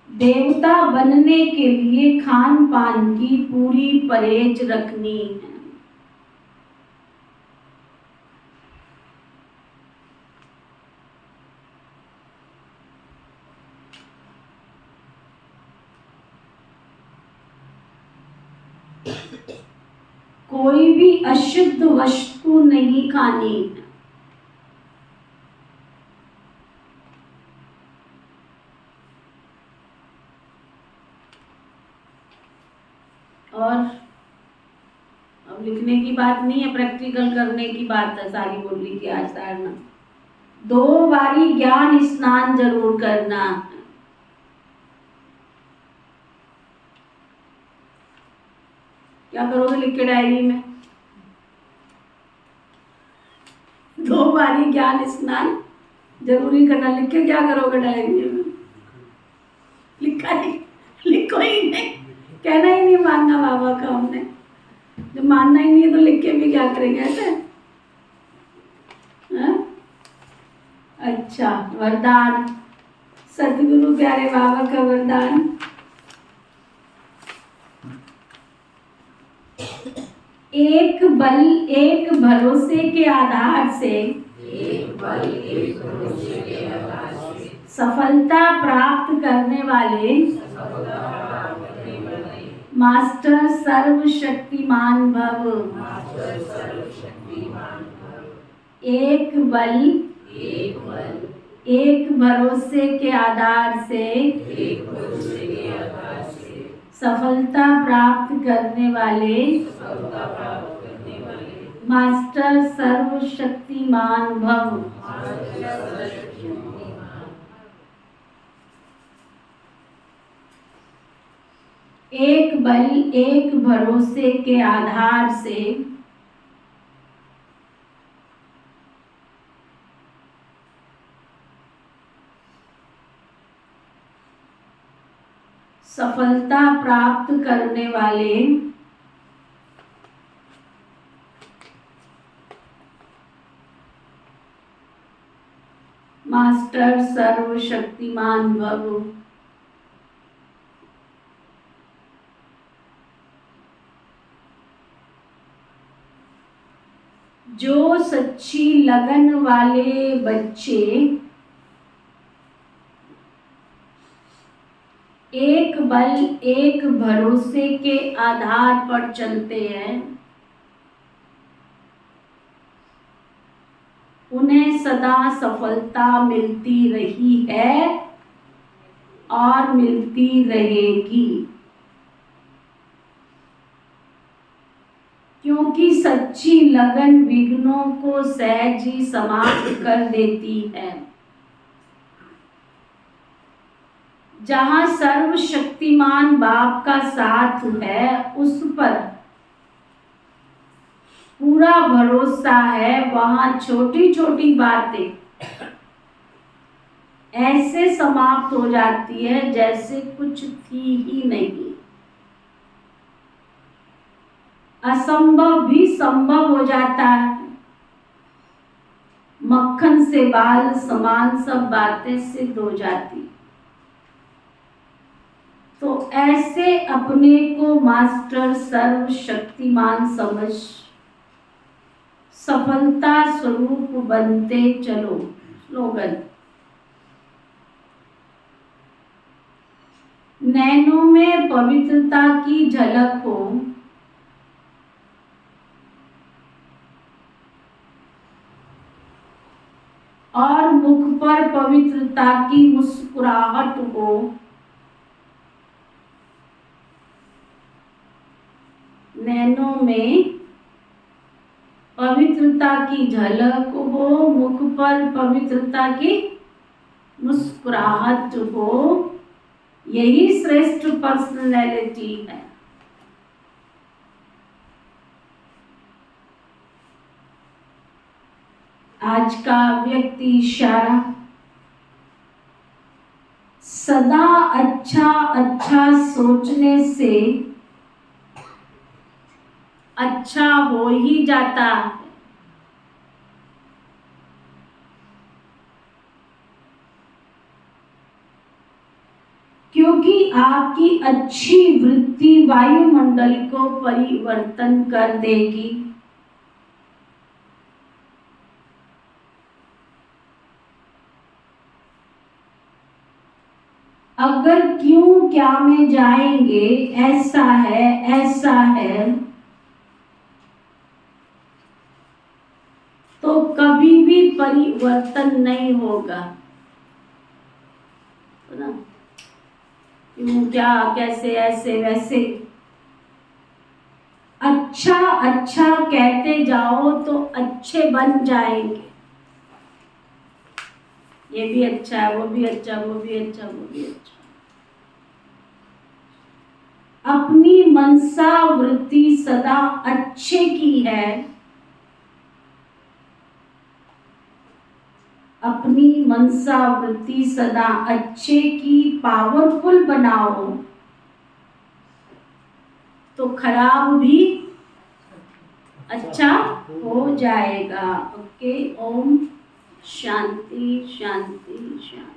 देवता बनने के लिए खान पान की पूरी परहेज रखनी है। कोई भी अशुद्ध वस्तु नहीं खानी है। और अब लिखने की बात नहीं है, प्रैक्टिकल करने की बात है। सारी बोली की आज धारणा 2 बारी ज्ञान स्नान जरूर करना। क्या करोगे लिख के डायरी में? 2 बारी ज्ञान स्नान जरूरी करना। लिख के क्या करोगे डायरी में? लिखा नहीं, लिखो ही नहीं। कहना ही नहीं मानना बाबा का हमने। जब मानना ही नहीं है तो लिख के भी क्या करेंगे ऐसे? अच्छा, वरदान। सतगुरु प्यारे बाबा का वरदान। एक बल एक भरोसे के आधार से सफलता प्राप्त करने वाले मास्टर सर्वशक्तिमान भव। एक बल एक भरोसे के आधार से सफलता प्राप्त करने वाले मास्टर सर्वशक्तिमान भव। एक बल एक भरोसे के आधार से सफलता प्राप्त करने वाले मास्टर सर्वशक्तिमान भव। जो सच्ची लगन वाले बच्चे एक बल एक भरोसे के आधार पर चलते हैं, उन्हें सदा सफलता मिलती रही है और मिलती रहेगी, क्योंकि सच्ची लगन विघ्नों को सहज ही समाप्त कर देती है। जहाँ सर्वशक्तिमान बाप का साथ है, उस पर पूरा भरोसा है, वहाँ छोटी छोटी बातें ऐसे समाप्त हो जाती है जैसे कुछ थी ही नहीं। असंभव भी संभव हो जाता है। मक्खन से बाल समान सब बातें सिद्ध हो जाती। तो ऐसे अपने को मास्टर सर्वशक्तिमान समझ सफलता स्वरूप बनते चलो। स्लोगन। नैनों में पवित्रता की झलक हो, और मुख पर पवित्रता की मुस्कुराहट हो, नैनों में पवित्रता की झलक हो, मुख पर पवित्रता की मुस्कुराहट हो, यही श्रेष्ठ पर्सनैलिटी है। आज का व्यक्ति इशारा सदा अच्छा अच्छा सोचने से अच्छा हो ही जाता है। क्योंकि आपकी अच्छी वृत्ति वायुमंडल को परिवर्तन कर देगी। अगर क्यों क्या में जाएंगे, ऐसा है, तो कभी भी परिवर्तन नहीं होगा। ना क्यों क्या कैसे ऐसे वैसे, अच्छा अच्छा कहते जाओ तो अच्छे बन जाएंगे। ये भी अच्छा है, वो भी अच्छा, वो भी अच्छा, वो भी अच्छा। अपनी मनसा वृत्ति सदा अच्छे की है। अपनी मनसा वृत्ति सदा अच्छे की पावरफुल बनाओ, तो खराब भी अच्छा हो जाएगा। ओके। ओम शांति शांति शांति।